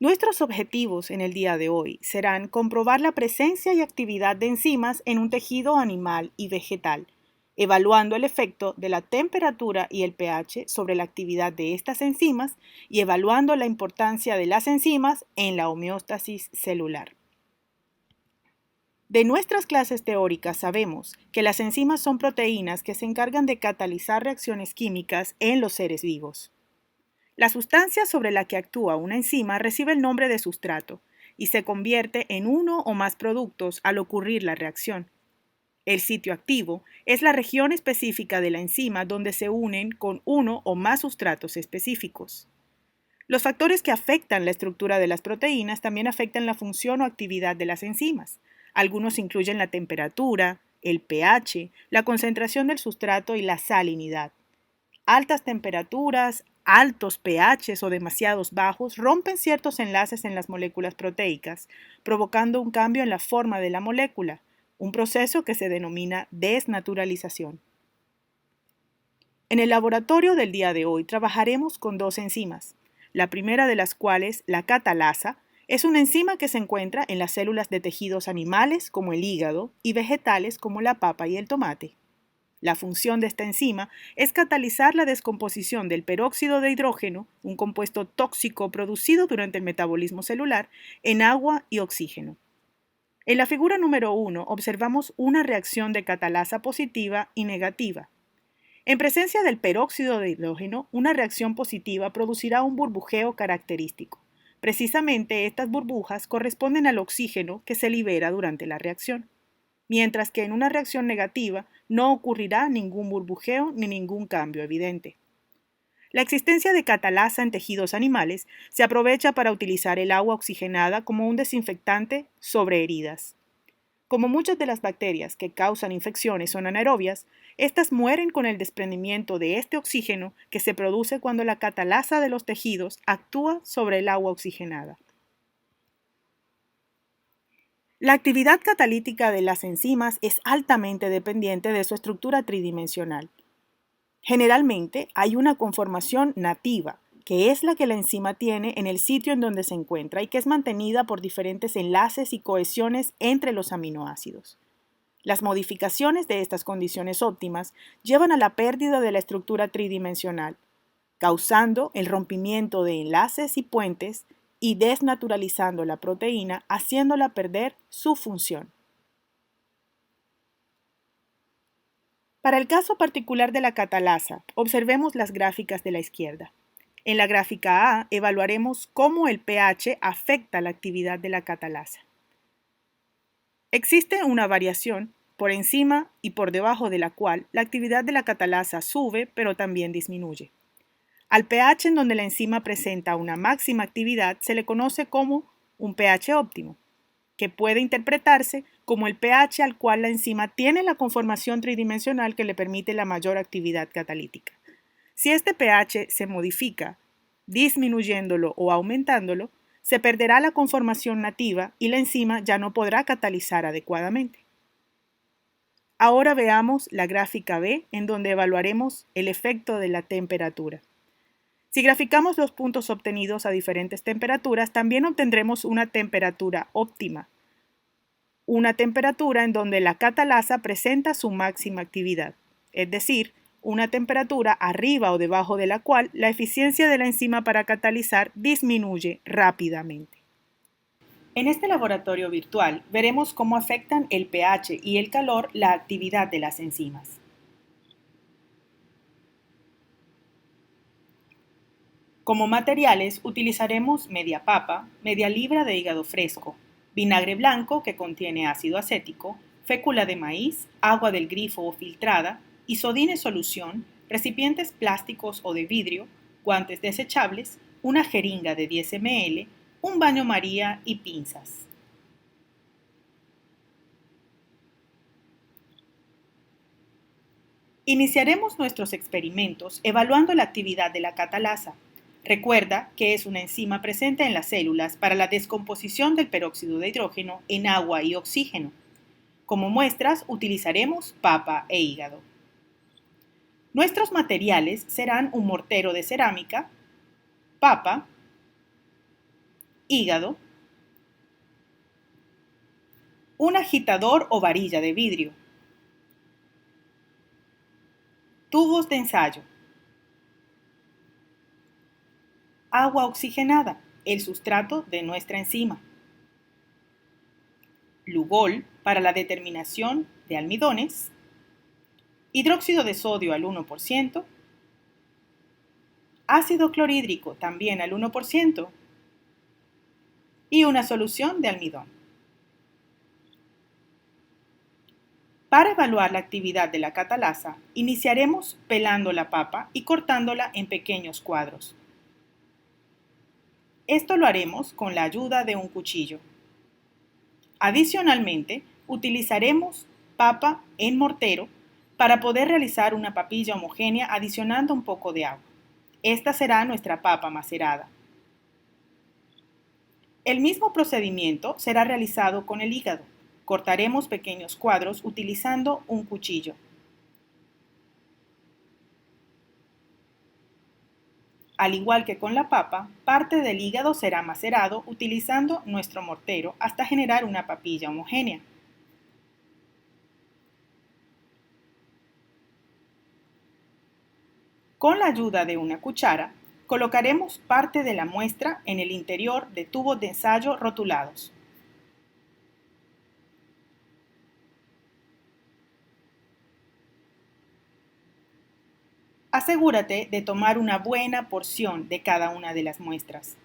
Nuestros objetivos en el día de hoy serán comprobar la presencia y actividad de enzimas en un tejido animal y vegetal, evaluando el efecto de la temperatura y el pH sobre la actividad de estas enzimas y evaluando la importancia de las enzimas en la homeostasis celular. De nuestras clases teóricas sabemos que las enzimas son proteínas que se encargan de catalizar reacciones químicas en los seres vivos. La sustancia sobre la que actúa una enzima recibe el nombre de sustrato y se convierte en uno o más productos al ocurrir la reacción. El sitio activo es la región específica de la enzima donde se unen con uno o más sustratos específicos. Los factores que afectan la estructura de las proteínas también afectan la función o actividad de las enzimas. Algunos incluyen la temperatura, el pH, la concentración del sustrato y la salinidad. Altas temperaturas, altos pHs o demasiados bajos rompen ciertos enlaces en las moléculas proteicas, provocando un cambio en la forma de la molécula, un proceso que se denomina desnaturalización. En el laboratorio del día de hoy trabajaremos con dos enzimas, la primera de las cuales, la catalasa, es una enzima que se encuentra en las células de tejidos animales como el hígado y vegetales como la papa y el tomate. La función de esta enzima es catalizar la descomposición del peróxido de hidrógeno, un compuesto tóxico producido durante el metabolismo celular, en agua y oxígeno. En la figura número 1 observamos una reacción de catalasa positiva y negativa. En presencia del peróxido de hidrógeno, una reacción positiva producirá un burbujeo característico. Precisamente estas burbujas corresponden al oxígeno que se libera durante la reacción, mientras que en una reacción negativa no ocurrirá ningún burbujeo ni ningún cambio evidente. La existencia de catalasa en tejidos animales se aprovecha para utilizar el agua oxigenada como un desinfectante sobre heridas. Como muchas de las bacterias que causan infecciones son anaerobias, estas mueren con el desprendimiento de este oxígeno que se produce cuando la catalasa de los tejidos actúa sobre el agua oxigenada. La actividad catalítica de las enzimas es altamente dependiente de su estructura tridimensional. Generalmente hay una conformación nativa, que es la que la enzima tiene en el sitio en donde se encuentra y que es mantenida por diferentes enlaces y cohesiones entre los aminoácidos. Las modificaciones de estas condiciones óptimas llevan a la pérdida de la estructura tridimensional, causando el rompimiento de enlaces y puentes y desnaturalizando la proteína, haciéndola perder su función. Para el caso particular de la catalasa, observemos las gráficas de la izquierda. En la gráfica A evaluaremos cómo el pH afecta la actividad de la catalasa. Existe una variación por encima y por debajo de la cual la actividad de la catalasa sube pero también disminuye. Al pH en donde la enzima presenta una máxima actividad se le conoce como un pH óptimo, que puede interpretarse como el pH al cual la enzima tiene la conformación tridimensional que le permite la mayor actividad catalítica. Si este pH se modifica, disminuyéndolo o aumentándolo, se perderá la conformación nativa y la enzima ya no podrá catalizar adecuadamente. Ahora veamos la gráfica B, en donde evaluaremos el efecto de la temperatura. Si graficamos los puntos obtenidos a diferentes temperaturas, también obtendremos una temperatura óptima, una temperatura en donde la catalasa presenta su máxima actividad, es decir, una temperatura arriba o debajo de la cual la eficiencia de la enzima para catalizar disminuye rápidamente. En este laboratorio virtual veremos cómo afectan el pH y el calor la actividad de las enzimas. Como materiales utilizaremos media papa, media libra de hígado fresco, vinagre blanco que contiene ácido acético, fécula de maíz, agua del grifo o filtrada, isodina en solución, recipientes plásticos o de vidrio, guantes desechables, una jeringa de 10 ml, un baño María y pinzas. Iniciaremos nuestros experimentos evaluando la actividad de la catalasa. Recuerda que es una enzima presente en las células para la descomposición del peróxido de hidrógeno en agua y oxígeno. Como muestras utilizaremos papa e hígado. Nuestros materiales serán un mortero de cerámica, papa hígado, un agitador o varilla de vidrio, tubos de ensayo, agua oxigenada, el sustrato de nuestra enzima, Lugol para la determinación de almidones, hidróxido de sodio al 1%, ácido clorhídrico también al 1% y una solución de almidón. Para evaluar la actividad de la catalasa, iniciaremos pelando la papa y cortándola en pequeños cuadros. Esto lo haremos con la ayuda de un cuchillo. Adicionalmente, utilizaremos papa en mortero para poder realizar una papilla homogénea adicionando un poco de agua. Esta será nuestra papa macerada. El mismo procedimiento será realizado con el hígado. Cortaremos pequeños cuadros utilizando un cuchillo. Al igual que con la papa, parte del hígado será macerado utilizando nuestro mortero hasta generar una papilla homogénea. Con la ayuda de una cuchara, colocaremos parte de la muestra en el interior de tubos de ensayo rotulados. Asegúrate de tomar una buena porción de cada una de las muestras.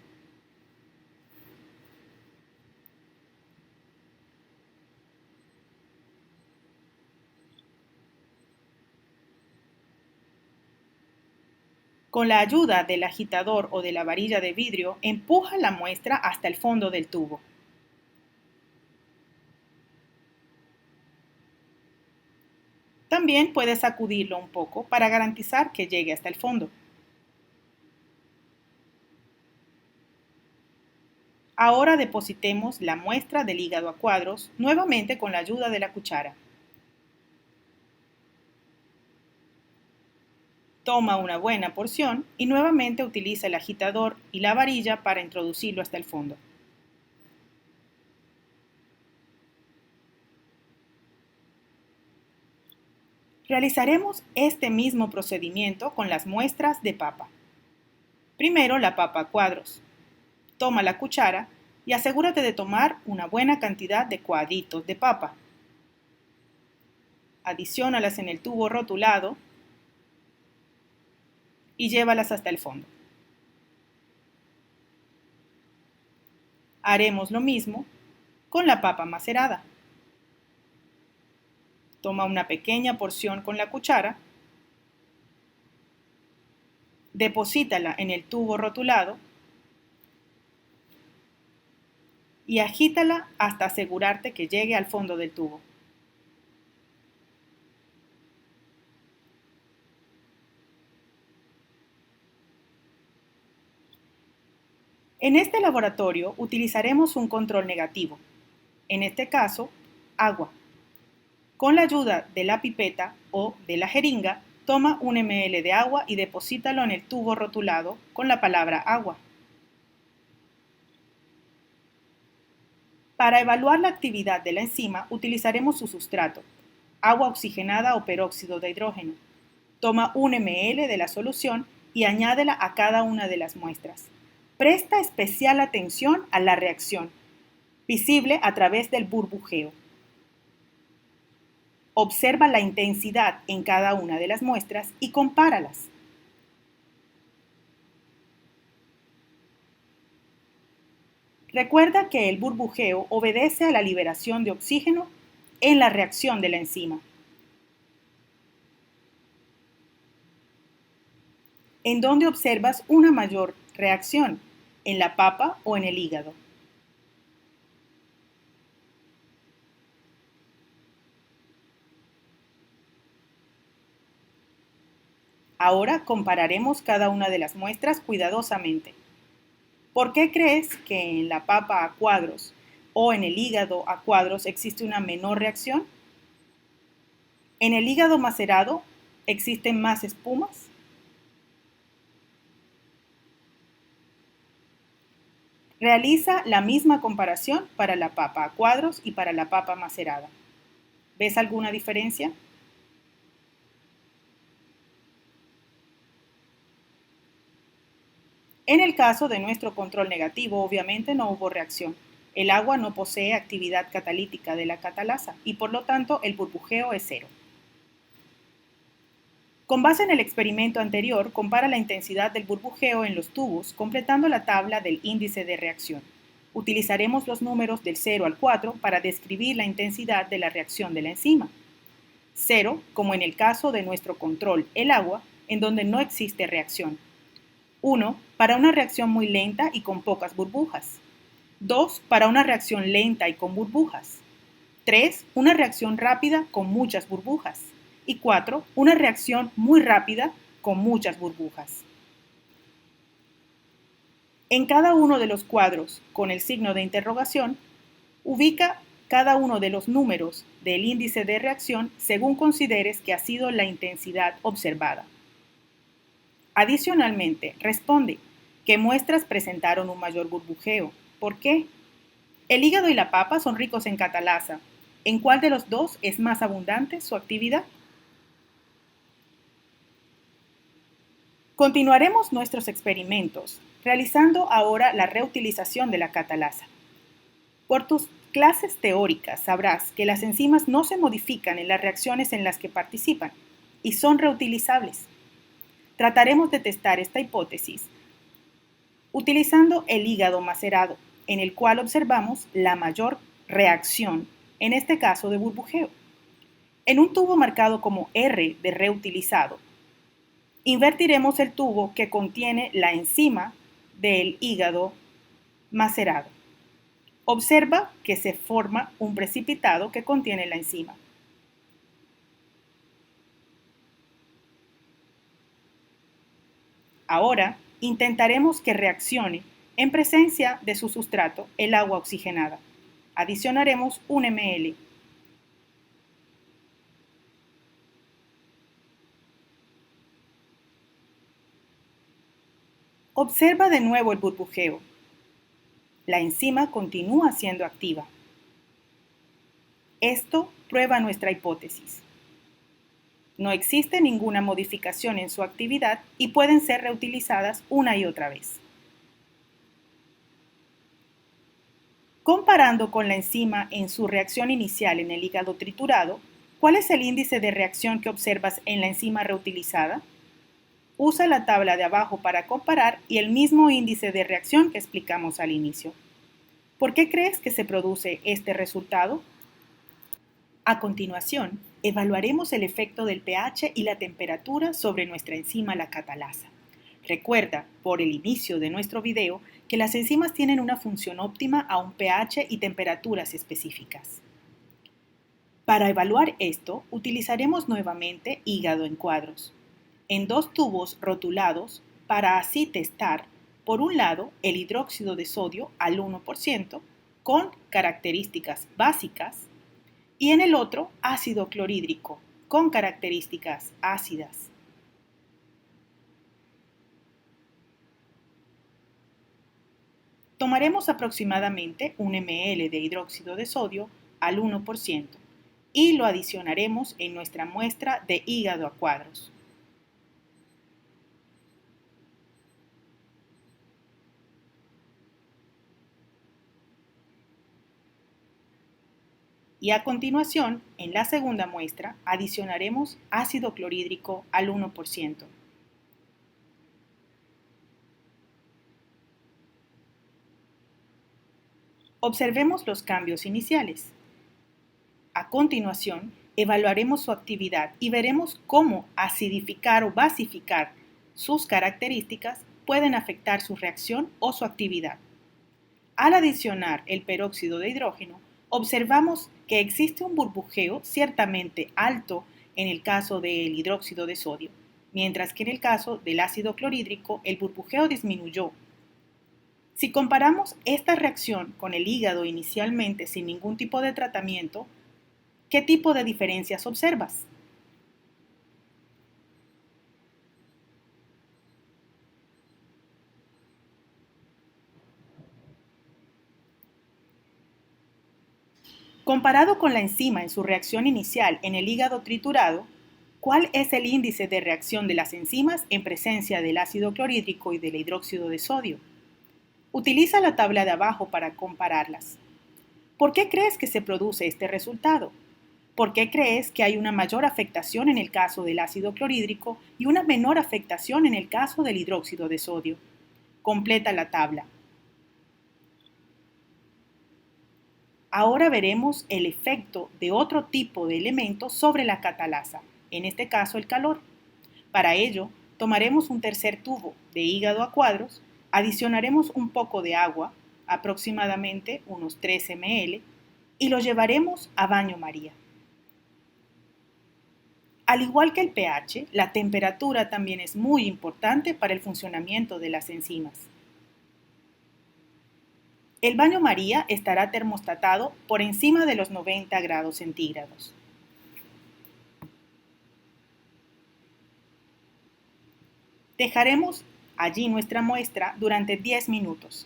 Con la ayuda del agitador o de la varilla de vidrio, empuja la muestra hasta el fondo del tubo. También puedes sacudirlo un poco para garantizar que llegue hasta el fondo. Ahora depositemos la muestra del hígado a cuadros nuevamente con la ayuda de la cuchara. Toma una buena porción y nuevamente utiliza el agitador y la varilla para introducirlo hasta el fondo. Realizaremos este mismo procedimiento con las muestras de papa. Primero la papa a cuadros. Toma la cuchara y asegúrate de tomar una buena cantidad de cuadritos de papa. Adiciónalas en el tubo rotulado y llévalas hasta el fondo. Haremos lo mismo con la papa macerada. Toma una pequeña porción con la cuchara, deposítala en el tubo rotulado y agítala hasta asegurarte que llegue al fondo del tubo. En este laboratorio utilizaremos un control negativo, en este caso, agua. Con la ayuda de la pipeta o de la jeringa, toma 1 ml de agua y deposítalo en el tubo rotulado con la palabra agua. Para evaluar la actividad de la enzima utilizaremos su sustrato, agua oxigenada o peróxido de hidrógeno. Toma 1 ml de la solución y añádela a cada una de las muestras. Presta especial atención a la reacción, visible a través del burbujeo. Observa la intensidad en cada una de las muestras y compáralas. Recuerda que el burbujeo obedece a la liberación de oxígeno en la reacción de la enzima. ¿En dónde observas una mayor reacción? ¿En la papa o en el hígado? Ahora compararemos cada una de las muestras cuidadosamente. ¿Por qué crees que en la papa a cuadros o en el hígado a cuadros existe una menor reacción? ¿En el hígado macerado existen más espumas? Realiza la misma comparación para la papa a cuadros y para la papa macerada. ¿Ves alguna diferencia? En el caso de nuestro control negativo, obviamente no hubo reacción. El agua no posee actividad catalítica de la catalasa y por lo tanto el burbujeo es cero. Con base en el experimento anterior, compara la intensidad del burbujeo en los tubos completando la tabla del índice de reacción. Utilizaremos los números del 0 al 4 para describir la intensidad de la reacción de la enzima. 0, como en el caso de nuestro control, el agua, en donde no existe reacción. 1, para una reacción muy lenta y con pocas burbujas. 2, para una reacción lenta y con burbujas. 3, una reacción rápida con muchas burbujas. Y 4, una reacción muy rápida con muchas burbujas. En cada uno de los cuadros con el signo de interrogación, ubica cada uno de los números del índice de reacción según consideres que ha sido la intensidad observada. Adicionalmente, responde qué muestras presentaron un mayor burbujeo. ¿Por qué? El hígado y la papa son ricos en catalasa. ¿En cuál de los dos es más abundante su actividad? Continuaremos nuestros experimentos, realizando ahora la reutilización de la catalasa. Por tus clases teóricas sabrás que las enzimas no se modifican en las reacciones en las que participan y son reutilizables. Trataremos de testar esta hipótesis utilizando el hígado macerado, en el cual observamos la mayor reacción, en este caso de burbujeo. En un tubo marcado como R de reutilizado, invertiremos el tubo que contiene la enzima del hígado macerado. Observa que se forma un precipitado que contiene la enzima. Ahora intentaremos que reaccione en presencia de su sustrato, el agua oxigenada. Adicionaremos 1 ml. Observa de nuevo el burbujeo. La enzima continúa siendo activa. Esto prueba nuestra hipótesis. No existe ninguna modificación en su actividad y pueden ser reutilizadas una y otra vez. Comparando con la enzima en su reacción inicial en el hígado triturado, ¿cuál es el índice de reacción que observas en la enzima reutilizada? Usa la tabla de abajo para comparar y el mismo índice de reacción que explicamos al inicio. ¿Por qué crees que se produce este resultado? A continuación, evaluaremos el efecto del pH y la temperatura sobre nuestra enzima la catalasa. Recuerda, por el inicio de nuestro video, que las enzimas tienen una función óptima a un pH y temperaturas específicas. Para evaluar esto, utilizaremos nuevamente hígado en cuadros, en dos tubos rotulados para así testar, por un lado, el hidróxido de sodio al 1% con características básicas y en el otro ácido clorhídrico con características ácidas. Tomaremos aproximadamente 1 ml de hidróxido de sodio al 1% y lo adicionaremos en nuestra muestra de hígado a cuadros. Y a continuación, en la segunda muestra, adicionaremos ácido clorhídrico al 1%. Observemos los cambios iniciales. A continuación, evaluaremos su actividad y veremos cómo acidificar o basificar sus características pueden afectar su reacción o su actividad. Al adicionar el peróxido de hidrógeno, observamos que existe un burbujeo ciertamente alto en el caso del hidróxido de sodio, mientras que en el caso del ácido clorhídrico el burbujeo disminuyó. Si comparamos esta reacción con el hígado inicialmente sin ningún tipo de tratamiento, ¿qué tipo de diferencias observas? Comparado con la enzima en su reacción inicial en el hígado triturado, ¿cuál es el índice de reacción de las enzimas en presencia del ácido clorhídrico y del hidróxido de sodio? Utiliza la tabla de abajo para compararlas. ¿Por qué crees que se produce este resultado? ¿Por qué crees que hay una mayor afectación en el caso del ácido clorhídrico y una menor afectación en el caso del hidróxido de sodio? Completa la tabla. Ahora veremos el efecto de otro tipo de elemento sobre la catalasa, en este caso el calor. Para ello, tomaremos un tercer tubo de hígado a cuadros, adicionaremos un poco de agua, aproximadamente unos 3 ml, y lo llevaremos a baño María. Al igual que el pH, la temperatura también es muy importante para el funcionamiento de las enzimas. El baño María estará termostatado por encima de los 90 grados centígrados. Dejaremos allí nuestra muestra durante 10 minutos,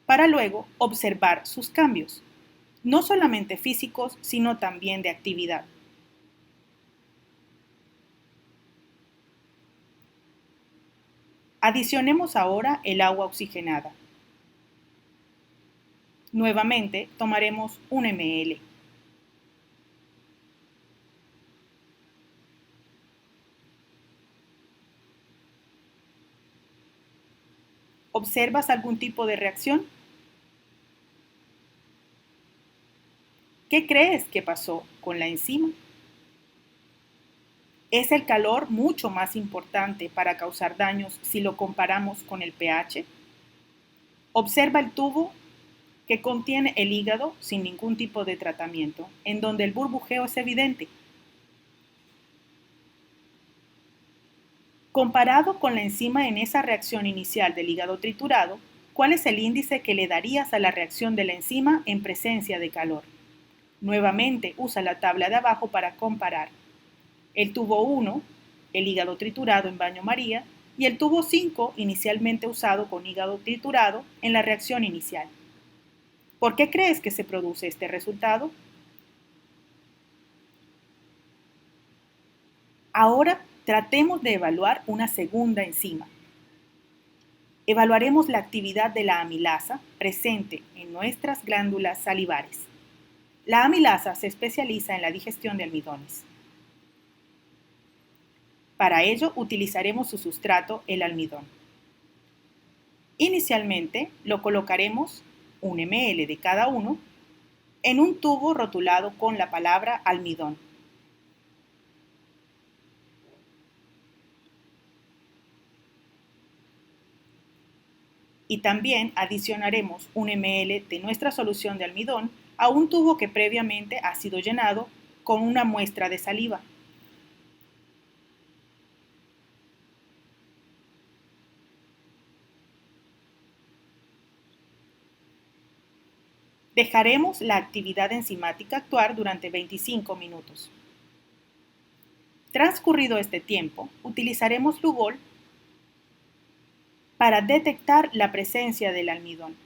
para luego observar sus cambios, no solamente físicos, sino también de actividad. Adicionemos ahora el agua oxigenada. Nuevamente tomaremos 1 ml. ¿Observas algún tipo de reacción? ¿Qué crees que pasó con la enzima? ¿Es el calor mucho más importante para causar daños si lo comparamos con el pH? Observa el tubo que contiene el hígado sin ningún tipo de tratamiento, en donde el burbujeo es evidente. Comparado con la enzima en esa reacción inicial del hígado triturado, ¿cuál es el índice que le darías a la reacción de la enzima en presencia de calor? Nuevamente usa la tabla de abajo para comparar. El tubo 1, el hígado triturado en baño María, y el tubo 5, inicialmente usado con hígado triturado en la reacción inicial. ¿Por qué crees que se produce este resultado? Ahora tratemos de evaluar una segunda enzima. Evaluaremos la actividad de la amilasa presente en nuestras glándulas salivares. La amilasa se especializa en la digestión de almidones. Para ello utilizaremos su sustrato, el almidón. Inicialmente lo colocaremos 1 ml de cada uno en un tubo rotulado con la palabra almidón. Y también adicionaremos 1 ml de nuestra solución de almidón a un tubo que previamente ha sido llenado con una muestra de saliva. Dejaremos la actividad enzimática actuar durante 25 minutos. Transcurrido este tiempo, utilizaremos Lugol para detectar la presencia del almidón.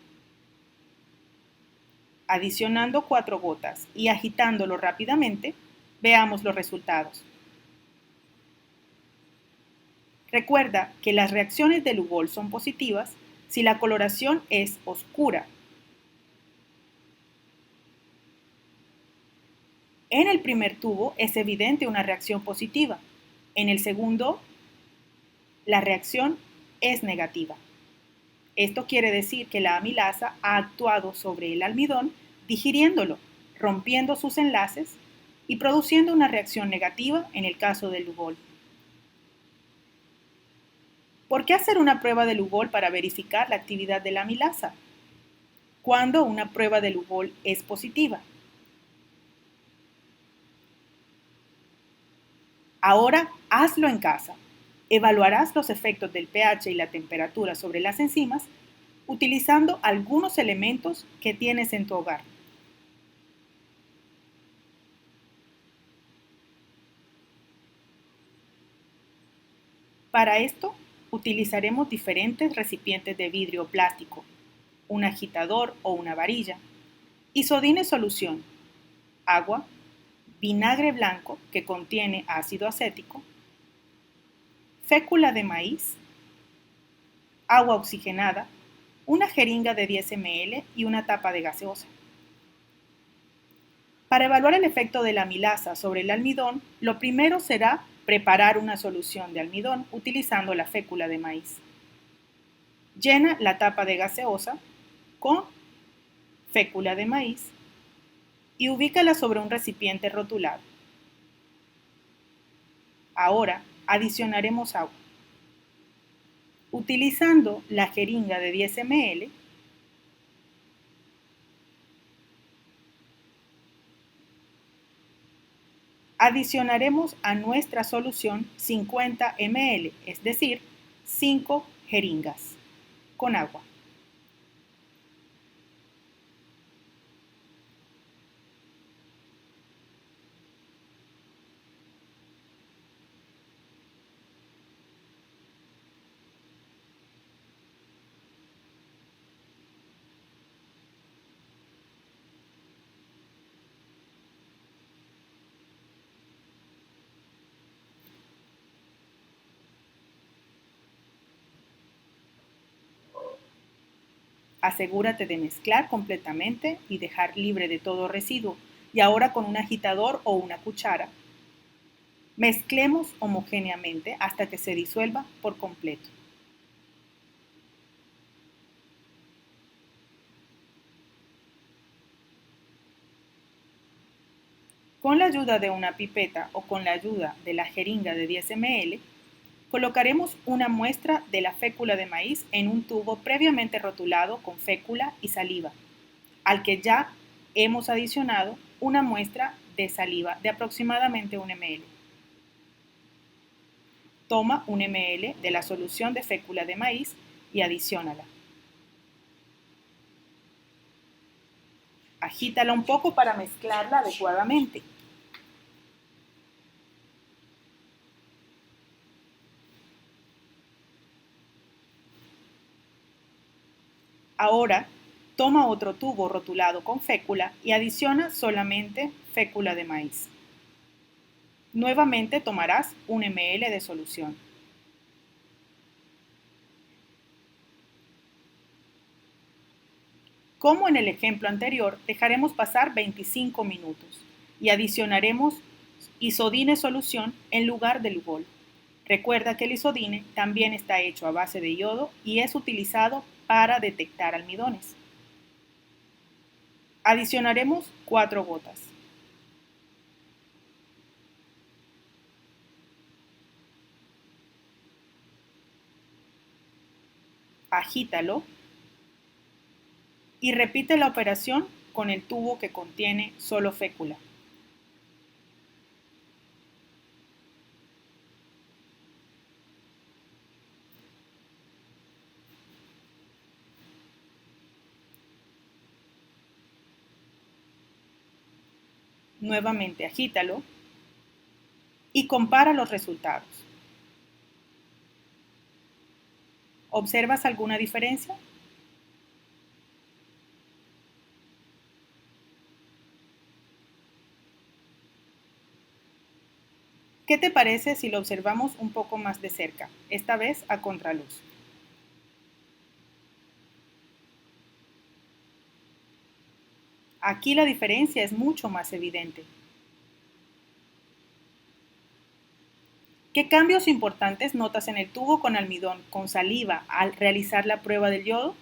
Adicionando 4 gotas y agitándolo rápidamente, veamos los resultados. Recuerda que las reacciones de Lugol son positivas si la coloración es oscura. En el primer tubo es evidente una reacción positiva. En el segundo, la reacción es negativa. Esto quiere decir que la amilasa ha actuado sobre el almidón, digiriéndolo, rompiendo sus enlaces y produciendo una reacción negativa en el caso del Lugol. ¿Por qué hacer una prueba de Lugol para verificar la actividad de la amilasa? ¿Cuándo una prueba de Lugol es positiva? Ahora hazlo en casa. Evaluarás los efectos del pH y la temperatura sobre las enzimas utilizando algunos elementos que tienes en tu hogar. Para esto, utilizaremos diferentes recipientes de vidrio o plástico, un agitador o una varilla, Isodine solución: agua, vinagre blanco que contiene ácido acético, fécula de maíz, agua oxigenada, una jeringa de 10 ml y una tapa de gaseosa. Para evaluar el efecto de la amilasa sobre el almidón, lo primero será preparar una solución de almidón utilizando la fécula de maíz. Llena la tapa de gaseosa con fécula de maíz y ubícala sobre un recipiente rotulado. Ahora adicionaremos agua. Utilizando la jeringa de 10 ml, adicionaremos a nuestra solución 50 ml, es decir, 5 jeringas con agua. Asegúrate de mezclar completamente y dejar libre de todo residuo. Y ahora con un agitador o una cuchara, mezclemos homogéneamente hasta que se disuelva por completo. Con la ayuda de una pipeta o con la ayuda de la jeringa de 10 ml, colocaremos una muestra de la fécula de maíz en un tubo previamente rotulado con fécula y saliva, al que ya hemos adicionado una muestra de saliva de aproximadamente 1 ml. Toma 1 ml de la solución de fécula de maíz y adiciónala. Agítala un poco para mezclarla adecuadamente. Ahora, toma otro tubo rotulado con fécula y adiciona solamente fécula de maíz. Nuevamente tomarás 1 ml de solución. Como en el ejemplo anterior, dejaremos pasar 25 minutos y adicionaremos isodine solución en lugar del Lugol. Recuerda que el isodine también está hecho a base de yodo y es utilizado para detectar almidones. Adicionaremos 4 gotas. Agítalo y repite la operación con el tubo que contiene solo fécula. Nuevamente agítalo y compara los resultados. ¿Observas alguna diferencia? ¿Qué te parece si lo observamos un poco más de cerca, esta vez a contraluz? Aquí la diferencia es mucho más evidente. ¿Qué cambios importantes notas en el tubo con almidón con saliva al realizar la prueba del yodo?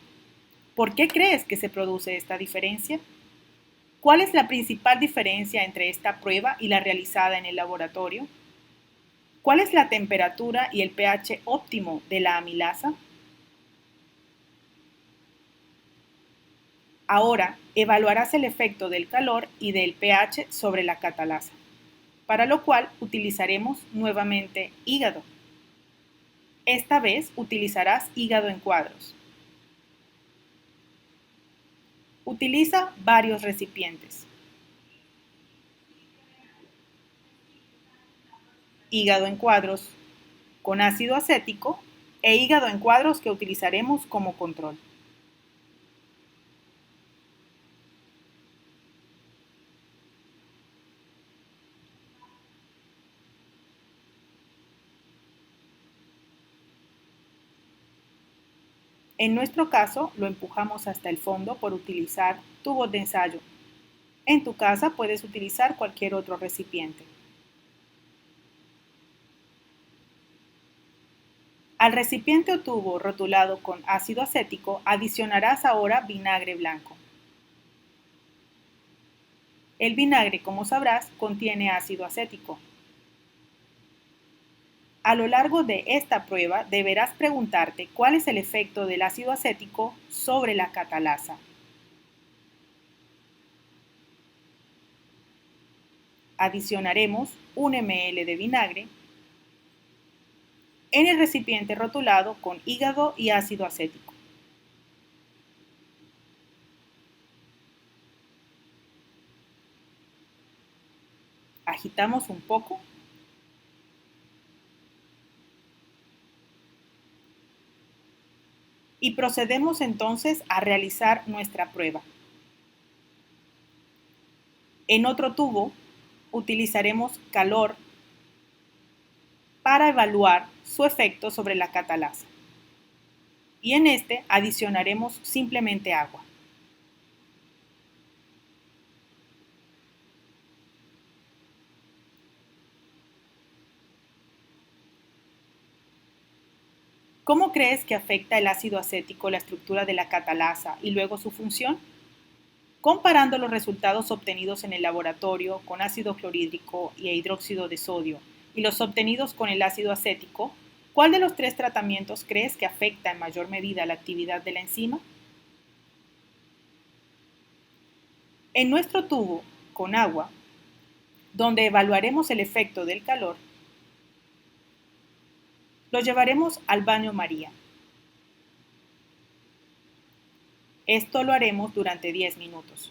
¿Por qué crees que se produce esta diferencia? ¿Cuál es la principal diferencia entre esta prueba y la realizada en el laboratorio? ¿Cuál es la temperatura y el pH óptimo de la amilasa? Ahora evaluarás el efecto del calor y del pH sobre la catalasa, para lo cual utilizaremos nuevamente hígado. Esta vez utilizarás hígado en cuadros. Utiliza varios recipientes. Hígado en cuadros con ácido acético e hígado en cuadros que utilizaremos como control. En nuestro caso, lo empujamos hasta el fondo por utilizar tubos de ensayo. En tu casa puedes utilizar cualquier otro recipiente. Al recipiente o tubo rotulado con ácido acético adicionarás ahora vinagre blanco. El vinagre, como sabrás, contiene ácido acético. A lo largo de esta prueba deberás preguntarte cuál es el efecto del ácido acético sobre la catalasa. Adicionaremos 1 ml de vinagre en el recipiente rotulado con hígado y ácido acético. Agitamos un poco y procedemos entonces a realizar nuestra prueba. En otro tubo utilizaremos calor para evaluar su efecto sobre la catalasa. Y en este adicionaremos simplemente agua. ¿Cómo crees que afecta el ácido acético la estructura de la catalasa y luego su función? Comparando los resultados obtenidos en el laboratorio con ácido clorhídrico y hidróxido de sodio y los obtenidos con el ácido acético, ¿cuál de los tres tratamientos crees que afecta en mayor medida la actividad de la enzima? En nuestro tubo con agua, donde evaluaremos el efecto del calor, lo llevaremos al baño María. Esto lo haremos durante 10 minutos.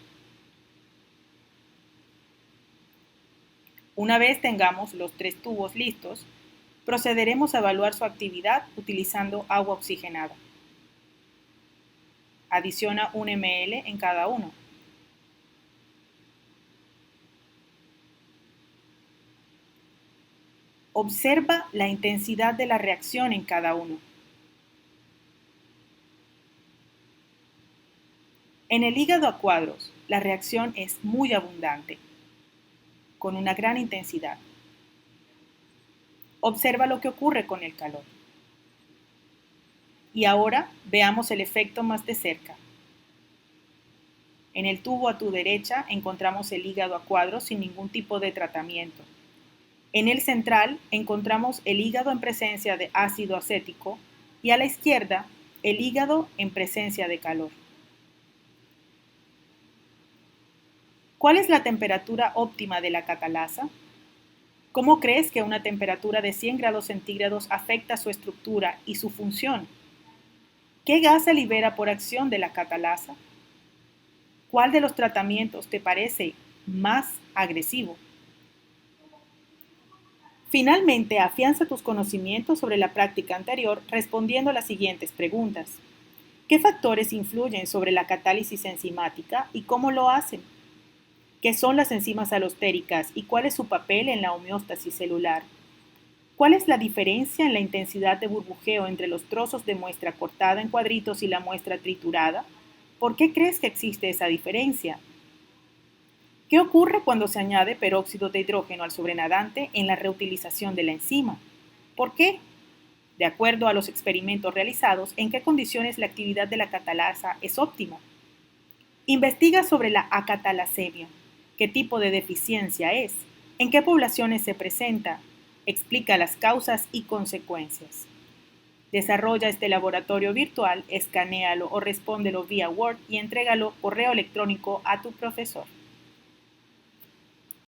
Una vez tengamos los 3 tubos listos, procederemos a evaluar su actividad utilizando agua oxigenada. Adiciona 1 ml en cada uno. Observa la intensidad de la reacción en cada uno. En el hígado a cuadros, la reacción es muy abundante, con una gran intensidad. Observa lo que ocurre con el calor. Y ahora veamos el efecto más de cerca. En el tubo a tu derecha encontramos el hígado a cuadros sin ningún tipo de tratamiento. En el central encontramos el hígado en presencia de ácido acético y a la izquierda el hígado en presencia de calor. ¿Cuál es la temperatura óptima de la catalasa? ¿Cómo crees que una temperatura de 100 grados centígrados afecta su estructura y su función? ¿Qué gas se libera por acción de la catalasa? ¿Cuál de los tratamientos te parece más agresivo? Finalmente, afianza tus conocimientos sobre la práctica anterior respondiendo a las siguientes preguntas. ¿Qué factores influyen sobre la catálisis enzimática y cómo lo hacen? ¿Qué son las enzimas alostéricas y cuál es su papel en la homeostasis celular? ¿Cuál es la diferencia en la intensidad de burbujeo entre los trozos de muestra cortada en cuadritos y la muestra triturada? ¿Por qué crees que existe esa diferencia? ¿Qué ocurre cuando se añade peróxido de hidrógeno al sobrenadante en la reutilización de la enzima? ¿Por qué? De acuerdo a los experimentos realizados, ¿en qué condiciones la actividad de la catalasa es óptima? Investiga sobre la acatalasemia. ¿Qué tipo de deficiencia es? ¿En qué poblaciones se presenta? Explica las causas y consecuencias. Desarrolla este laboratorio virtual, escanéalo o respóndelo vía Word y entrégalo correo electrónico a tu profesor.